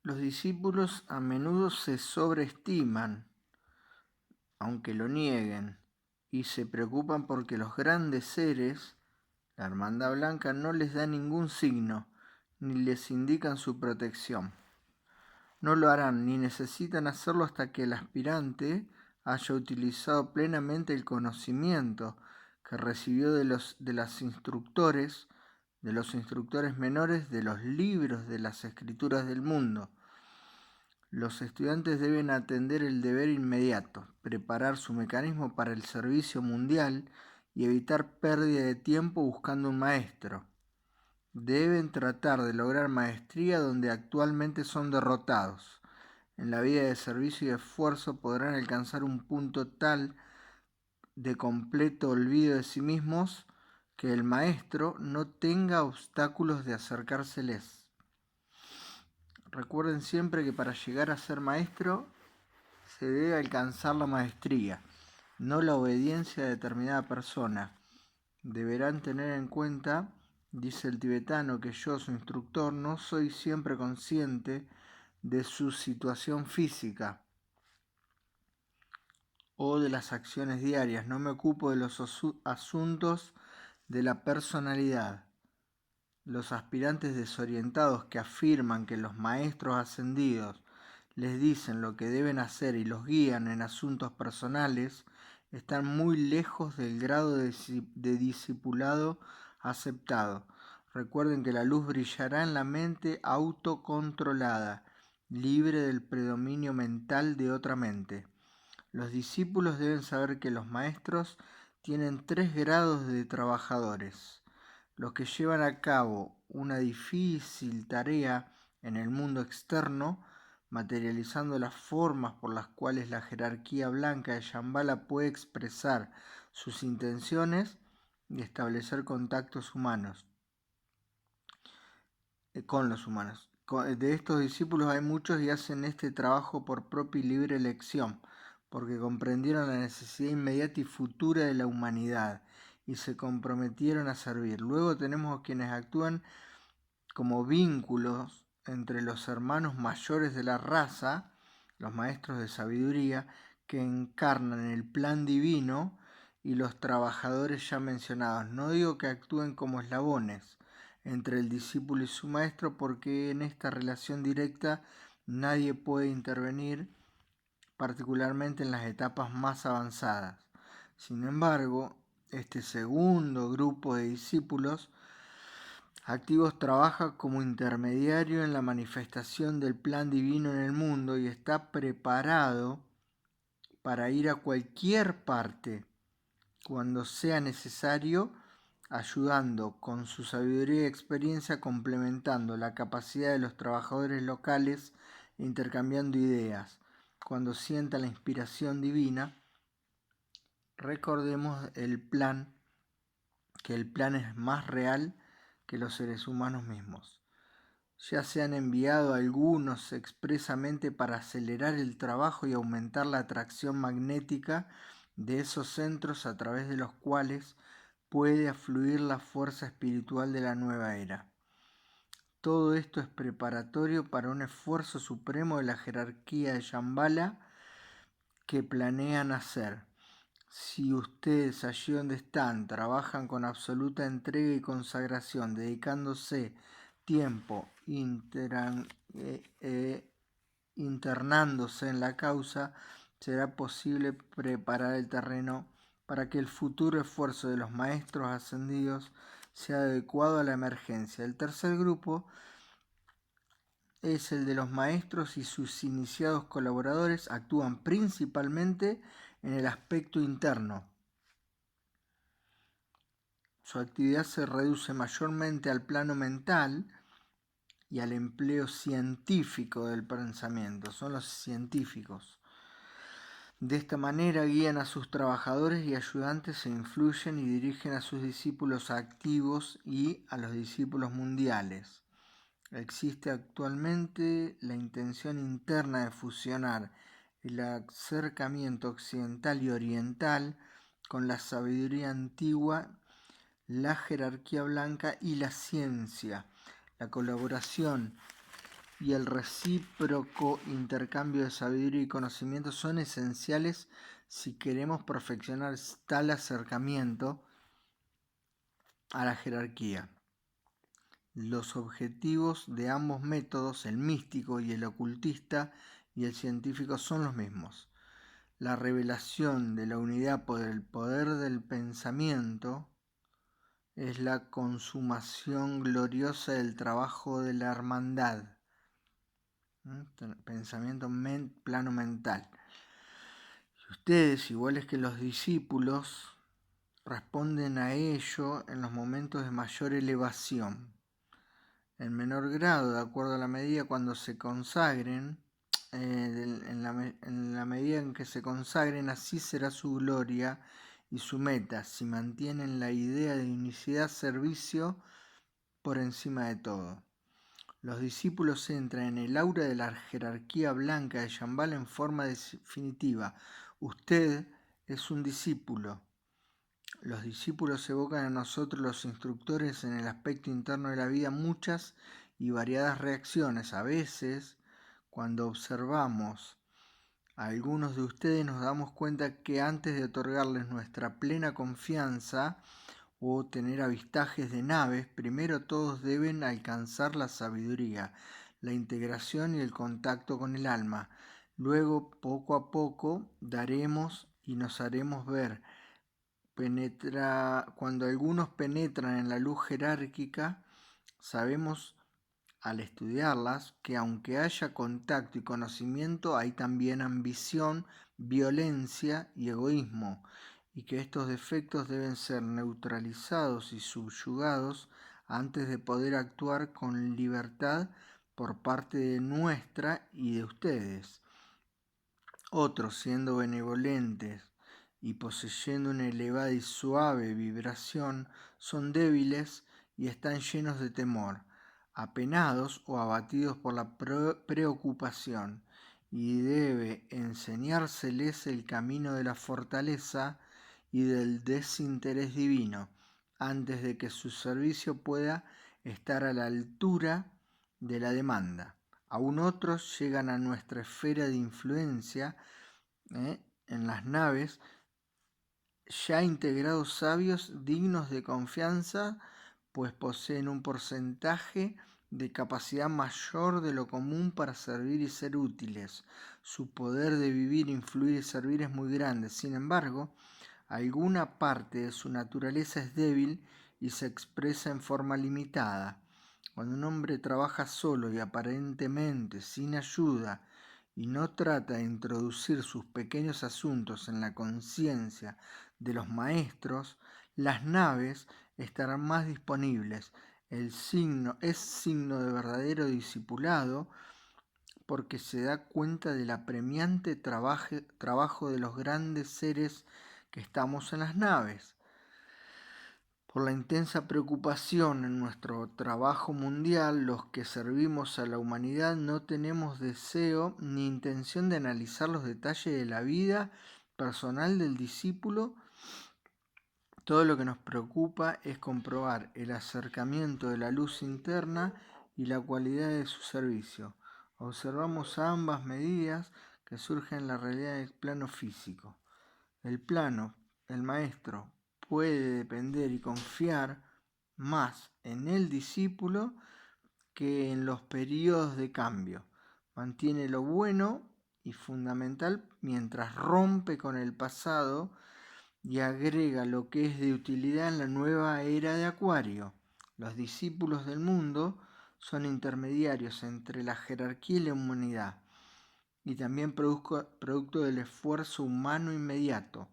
Los discípulos a menudo se sobreestiman, aunque lo nieguen, y se preocupan porque los grandes seres, la Hermandad Blanca, no les da ningún signo, ni les indican su protección. No lo harán ni necesitan hacerlo hasta que el aspirante haya utilizado plenamente el conocimiento que recibió de los instructores menores de los libros de las escrituras del mundo. Los estudiantes deben atender el deber inmediato, preparar su mecanismo para el servicio mundial y evitar pérdida de tiempo buscando un maestro. Deben tratar de lograr maestría donde actualmente son derrotados. En la vida de servicio y esfuerzo podrán alcanzar un punto tal de completo olvido de sí mismos que el maestro no tenga obstáculos de acercárseles. Recuerden siempre que para llegar a ser maestro se debe alcanzar la maestría, no la obediencia de determinada persona. Deberán tener en cuenta, dice el tibetano, que yo, su instructor, no soy siempre consciente de su situación física o de las acciones diarias. No me ocupo de los asuntos de la personalidad. Los aspirantes desorientados que afirman que los maestros ascendidos les dicen lo que deben hacer y los guían en asuntos personales están muy lejos del grado de discipulado aceptado. Recuerden que la luz brillará en la mente autocontrolada, libre del predominio mental de otra mente. Los discípulos deben saber que los maestros tienen 3 grados de trabajadores: los que llevan a cabo una difícil tarea en el mundo externo, materializando las formas por las cuales la jerarquía blanca de Shambhala puede expresar sus intenciones y establecer contactos humanos con los humanos. De estos discípulos hay muchos y hacen este trabajo por propia y libre elección, porque comprendieron la necesidad inmediata y futura de la humanidad y se comprometieron a servir. Luego tenemos a quienes actúan como vínculos entre los hermanos mayores de la raza, los maestros de sabiduría, que encarnan el plan divino, y los trabajadores ya mencionados. No digo que actúen como eslabones entre el discípulo y su maestro, porque en esta relación directa nadie puede intervenir, particularmente en las etapas más avanzadas. Sin embargo, este segundo grupo de discípulos activos trabaja como intermediario en la manifestación del plan divino en el mundo y está preparado para ir a cualquier parte cuando sea necesario, ayudando con su sabiduría y experiencia, complementando la capacidad de los trabajadores locales e intercambiando ideas. Cuando sienta la inspiración divina, recordemos que el plan es más real que los seres humanos mismos. Ya se han enviado algunos expresamente para acelerar el trabajo y aumentar la atracción magnética de esos centros a través de los cuales puede afluir la fuerza espiritual de la nueva era. Todo esto es preparatorio para un esfuerzo supremo de la jerarquía de Shambhala que planean hacer. Si ustedes allí donde están trabajan con absoluta entrega y consagración, dedicándose tiempo internándose en la causa, será posible preparar el terreno para que el futuro esfuerzo de los maestros ascendidos sea adecuado a la emergencia. El tercer grupo es el de los maestros y sus iniciados colaboradores. Actúan principalmente en el aspecto interno. Su actividad se reduce mayormente al plano mental y al empleo científico del pensamiento. Son los científicos. De esta manera guían a sus trabajadores y ayudantes e influyen y dirigen a sus discípulos activos y a los discípulos mundiales. Existe actualmente la intención interna de fusionar el acercamiento occidental y oriental con la sabiduría antigua, la jerarquía blanca y la ciencia. La colaboración y el recíproco intercambio de sabiduría y conocimiento son esenciales si queremos perfeccionar tal acercamiento a la jerarquía. Los objetivos de ambos métodos, el místico y el ocultista y el científico, son los mismos. La revelación de la unidad por el poder del pensamiento es la consumación gloriosa del trabajo de la hermandad. Pensamiento plano mental. Ustedes, iguales que los discípulos, responden a ello en los momentos de mayor elevación. En menor grado, de acuerdo a la medida cuando se consagren, en la medida en que se consagren, así será su gloria y su meta, si mantienen la idea de unicidad servicio por encima de todo. Los discípulos entran en el aura de la jerarquía blanca de Shambhala en forma definitiva. Usted es un discípulo. Los discípulos evocan a nosotros, los instructores, en el aspecto interno de la vida muchas y variadas reacciones. A veces, cuando observamos a algunos de ustedes, nos damos cuenta que antes de otorgarles nuestra plena confianza o tener avistajes de naves, primero todos deben alcanzar la sabiduría, la integración y el contacto con el alma. Luego, poco a poco, daremos y nos haremos ver. Cuando algunos penetran en la luz jerárquica, sabemos al estudiarlas que aunque haya contacto y conocimiento, hay también ambición, violencia y egoísmo, y que estos defectos deben ser neutralizados y subyugados antes de poder actuar con libertad por parte de nuestra y de ustedes. Otros, siendo benevolentes y poseyendo una elevada y suave vibración, son débiles y están llenos de temor, apenados o abatidos por la preocupación, y debe enseñárseles el camino de la fortaleza y del desinterés divino, antes de que su servicio pueda estar a la altura de la demanda. Aún otros llegan a nuestra esfera de influencia en las naves, ya integrados sabios dignos de confianza, pues poseen un porcentaje de capacidad mayor de lo común para servir y ser útiles. Su poder de vivir, influir y servir es muy grande. Sin embargo, alguna parte de su naturaleza es débil y se expresa en forma limitada. Cuando un hombre trabaja solo y aparentemente sin ayuda y no trata de introducir sus pequeños asuntos en la conciencia de los maestros, las naves estarán más disponibles. El signo es signo de verdadero discipulado porque se da cuenta del apremiante trabajo de los grandes seres que estamos en las naves. Por la intensa preocupación en nuestro trabajo mundial, los que servimos a la humanidad no tenemos deseo ni intención de analizar los detalles de la vida personal del discípulo. Todo lo que nos preocupa es comprobar el acercamiento de la luz interna y la cualidad de su servicio. Observamos ambas medidas que surgen en la realidad del plano físico. El maestro, puede depender y confiar más en el discípulo que en los periodos de cambio. Mantiene lo bueno y fundamental mientras rompe con el pasado y agrega lo que es de utilidad en la nueva era de Acuario. Los discípulos del mundo son intermediarios entre la jerarquía y la humanidad, y también producto del esfuerzo humano inmediato.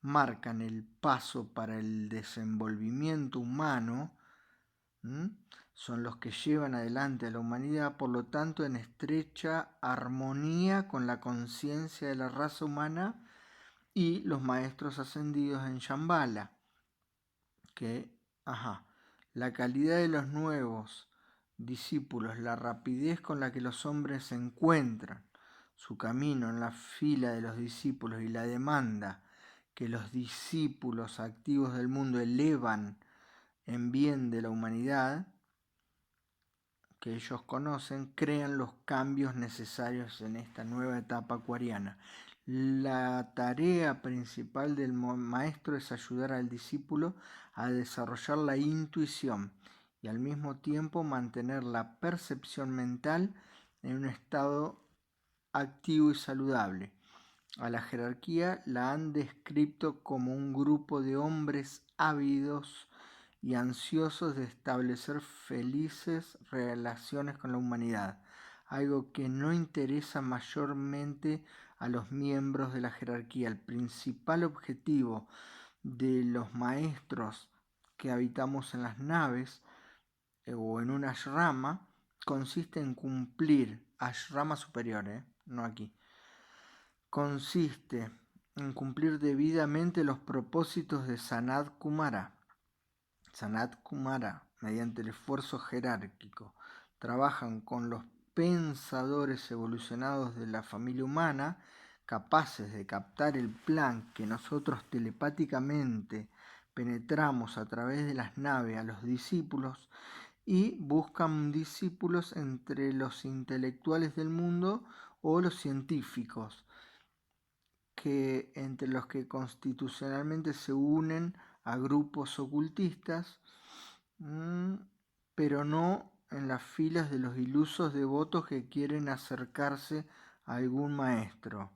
Marcan el paso para el desenvolvimiento humano, son los que llevan adelante a la humanidad, por lo tanto en estrecha armonía con la conciencia de la raza humana y los maestros ascendidos en Shambhala, la calidad de los nuevos discípulos, la rapidez con la que los hombres encuentran su camino en la fila de los discípulos y la demanda que los discípulos activos del mundo elevan en bien de la humanidad, que ellos conocen, crean los cambios necesarios en esta nueva etapa acuariana. La tarea principal del maestro es ayudar al discípulo a desarrollar la intuición y al mismo tiempo mantener la percepción mental en un estado activo y saludable. A la jerarquía la han descrito como un grupo de hombres ávidos y ansiosos de establecer felices relaciones con la humanidad, algo que no interesa mayormente a los miembros de la jerarquía. El principal objetivo de los maestros que habitamos en las naves o en una ashrama consiste en cumplir, ashrama superior, no aquí, consiste en cumplir debidamente los propósitos de Sanat Kumara. Sanat Kumara, mediante el esfuerzo jerárquico, trabajan con los pensadores evolucionados de la familia humana, capaces de captar el plan que nosotros telepáticamente penetramos a través de las naves a los discípulos y buscan discípulos entre los intelectuales del mundo o los científicos, que entre los que constitucionalmente se unen a grupos ocultistas, pero no en las filas de los ilusos devotos que quieren acercarse a algún maestro.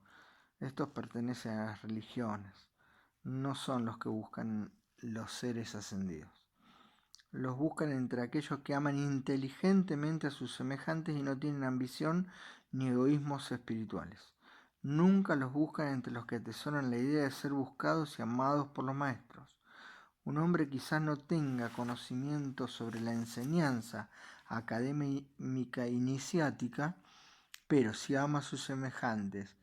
Estos pertenecen a las religiones, no son los que buscan los seres ascendidos. Los buscan entre aquellos que aman inteligentemente a sus semejantes y no tienen ambición ni egoísmos espirituales. Nunca los buscan entre los que atesoran la idea de ser buscados y amados por los maestros. Un hombre quizás no tenga conocimiento sobre la enseñanza académica iniciática, pero si ama a sus semejantes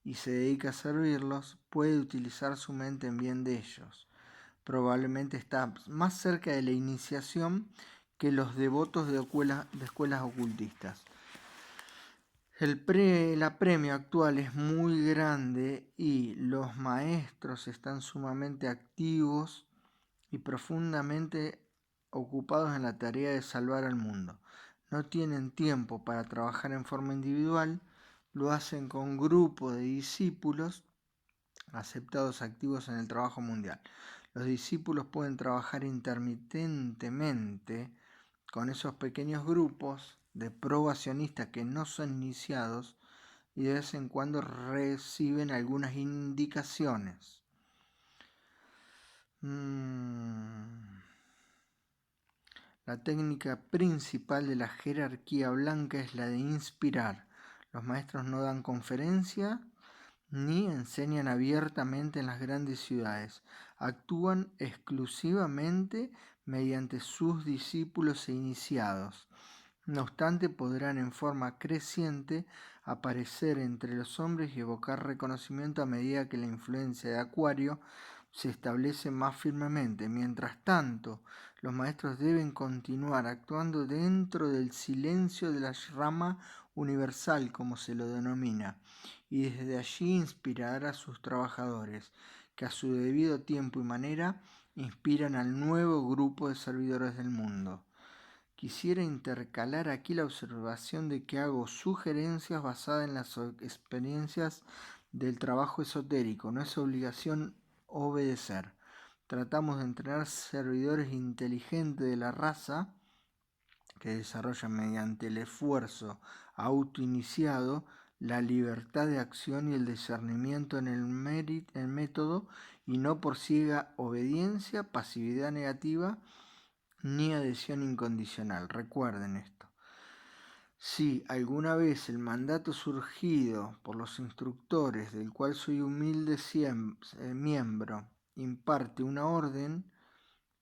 y se dedica a servirlos, puede utilizar su mente en bien de ellos. Probablemente está más cerca de la iniciación que los devotos de escuelas ocultistas. El apremio actual es muy grande y los maestros están sumamente activos y profundamente ocupados en la tarea de salvar al mundo. No tienen tiempo para trabajar en forma individual, lo hacen con grupo de discípulos aceptados activos en el trabajo mundial. Los discípulos pueden trabajar intermitentemente con esos pequeños grupos de probacionistas que no son iniciados y de vez en cuando reciben algunas indicaciones. La técnica principal de la jerarquía blanca es la de inspirar. Los maestros no dan conferencia ni enseñan abiertamente en las grandes ciudades. Actúan exclusivamente mediante sus discípulos e iniciados. No obstante, podrán en forma creciente aparecer entre los hombres y evocar reconocimiento a medida que la influencia de Acuario se establece más firmemente. Mientras tanto, los maestros deben continuar actuando dentro del silencio de la rama universal, como se lo denomina, y desde allí inspirar a sus trabajadores, que a su debido tiempo y manera inspiran al nuevo grupo de servidores del mundo. Quisiera intercalar aquí la observación de que hago sugerencias basadas en las experiencias del trabajo esotérico. No es obligación obedecer. Tratamos de entrenar servidores inteligentes de la raza que desarrollan mediante el esfuerzo autoiniciado la libertad de acción y el discernimiento en el método, y no por ciega obediencia, pasividad negativa ni adhesión incondicional. Recuerden esto. Si alguna vez el mandato surgido por los instructores, del cual soy humilde miembro, imparte una orden,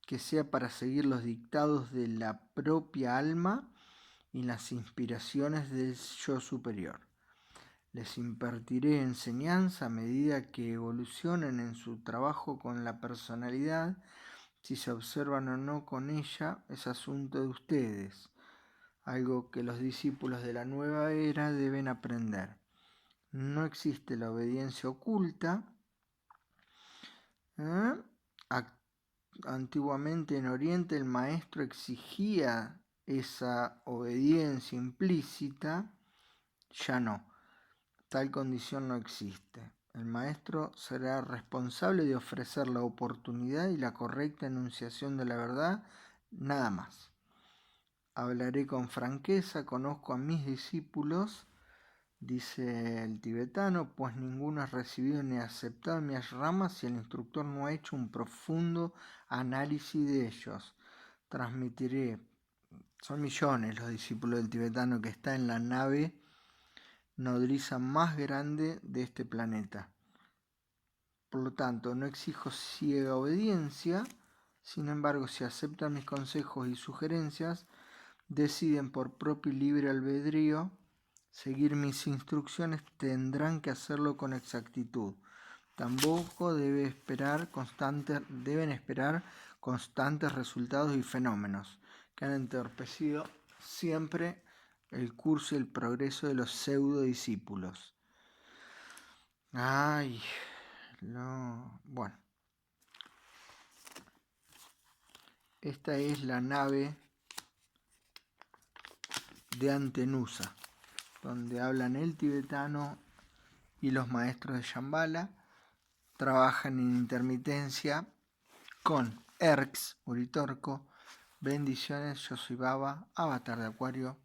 que sea para seguir los dictados de la propia alma y las inspiraciones del yo superior. Les impartiré enseñanza a medida que evolucionen en su trabajo con la personalidad. Si se observan o no con ella es asunto de ustedes, algo que los discípulos de la nueva era deben aprender. No existe la obediencia oculta. Antiguamente en Oriente el maestro exigía esa obediencia implícita, ya no. Tal condición no existe. El maestro será responsable de ofrecer la oportunidad y la correcta enunciación de la verdad, nada más. Hablaré con franqueza, conozco a mis discípulos, dice el tibetano, pues ninguno ha recibido ni aceptado en mi ashrama si el instructor no ha hecho un profundo análisis de ellos. Transmitiré, son millones los discípulos del tibetano que está en la nave nodriza más grande de este planeta. Por lo tanto, no exijo ciega obediencia, sin embargo, si aceptan mis consejos y sugerencias, deciden por propio y libre albedrío seguir mis instrucciones, tendrán que hacerlo con exactitud. Tampoco deben esperar constantes resultados y fenómenos que han entorpecido siempre el curso y el progreso de los pseudo discípulos. Bueno, esta es la nave de Antenusa, donde hablan el tibetano y los maestros de Shambhala. Trabajan en intermitencia con Erx, Uritorco. Bendiciones, yo soy Baba, avatar de Acuario.